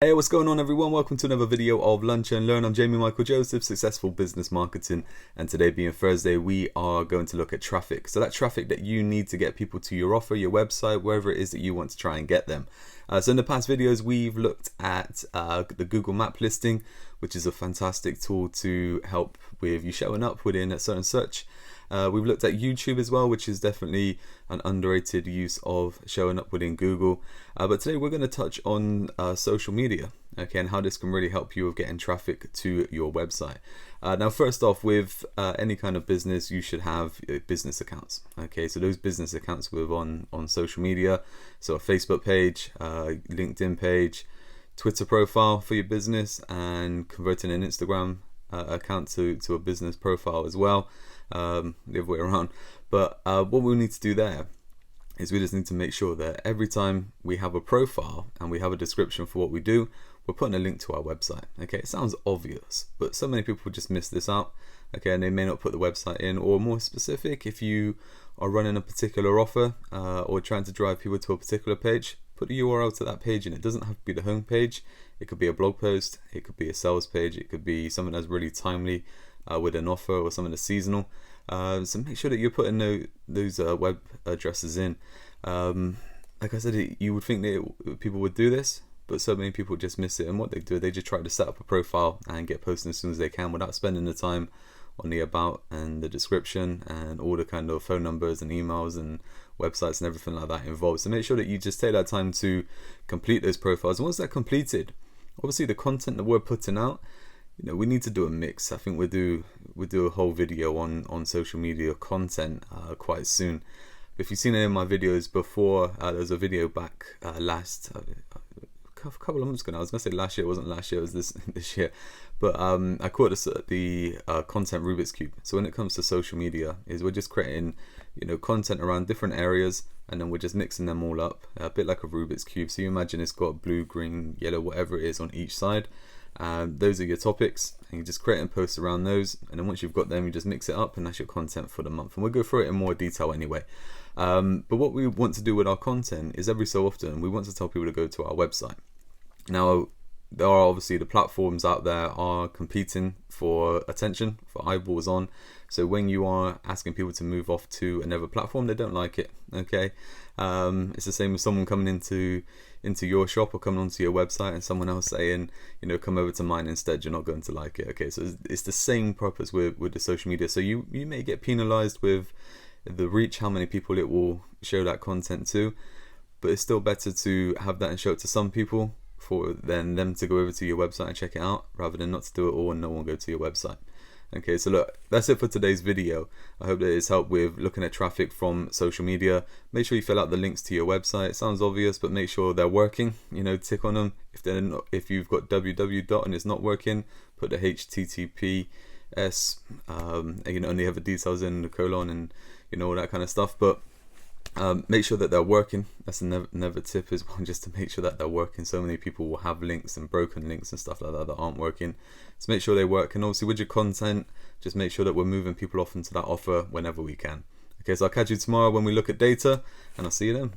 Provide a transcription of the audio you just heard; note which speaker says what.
Speaker 1: Hey, what's going on everyone? Welcome to another video of Lunch and Learn. I'm Jamie Michael Joseph, Successful Business Marketing, and today being Thursday, we are going to look at traffic. So that traffic that you need to get people to your offer, your website, wherever it is that you want to try and get them. So in the past videos, we've looked at the Google Map listing, which is a fantastic tool to help with you showing up within a certain search. We've looked at YouTube as well, which is definitely an underrated use of showing up within Google. But today we're going to touch on social media, okay, and how this can really help you with getting traffic to your website. Now, first off, with any kind of business, you should have business accounts. Okay, so those business accounts with on social media, so a Facebook page, LinkedIn page, Twitter profile for your business, and converting an Instagram account to a business profile as well. The other way around. But what we need to do there is we just need to make sure that every time we have a profile and we have a description for what we do, we're putting a link to our website. Okay, it sounds obvious, but so many people just miss this out. Okay, and they may not put the website in. Or more specific, if you are running a particular offer or trying to drive people to a particular page, put the URL to that page, and it doesn't have to be the home page. It could be a blog post, it could be a sales page, it could be something that's really timely with an offer or something that's seasonal. So make sure that you're putting those web addresses in. Like I said, you would think that people would do this, but so many people just miss it. And what they do, they just try to set up a profile and get posted as soon as they can without spending the time on the about and the description and all the kind of phone numbers and emails and websites and everything like that involved. So make sure that you just take that time to complete those profiles. And once they're completed, obviously the content that we're putting out, we need to do a mix. I think we'll do a whole video on social media content quite soon. But if you've seen any of my videos before, there's a video back last couple of months ago now. I was gonna say last year. It wasn't last year, it was this year. But I call it the content Rubik's Cube. So when it comes to social media, we're just creating content around different areas, and then we're just mixing them all up, a bit like a Rubik's Cube. So you imagine it's got blue, green, yellow, whatever it is on each side. Those are your topics, and you just create and post around those, and then once you've got them, you just mix it up, and that's your content for the month. And we'll go through it in more detail anyway. But what we want to do with our content is every so often we want to tell people to go to our website. Now, there are obviously the platforms out there are competing for attention, for eyeballs on. So when you are asking people to move off to another platform, they don't like it. Okay, it's the same as someone coming into your shop or coming onto your website and someone else saying, come over to mine instead. You're not going to like it. Okay, so it's the same purpose with the social media. So you may get penalized with the reach, how many people it will show that content to, but it's still better to have that and show it to some people for then them to go over to your website and check it out, rather than not to do it all and no one go to your website. Okay, so look, that's it for today's video. I hope that it's helped with looking at traffic from social media. Make sure you fill out the links to your website. It sounds obvious, but make sure they're working. Tick on them. If they're not, if you've got www and it's not working, put the HTTPS, and they have the details in the colon and all that kind of stuff. But make sure that they're working. That's another tip as well, just to make sure that they're working. So many people will have links and broken links and stuff like that aren't working. So make sure they work. And obviously with your content, just make sure that we're moving people off into that offer whenever we can. Okay, so I'll catch you tomorrow when we look at data, and I'll see you then.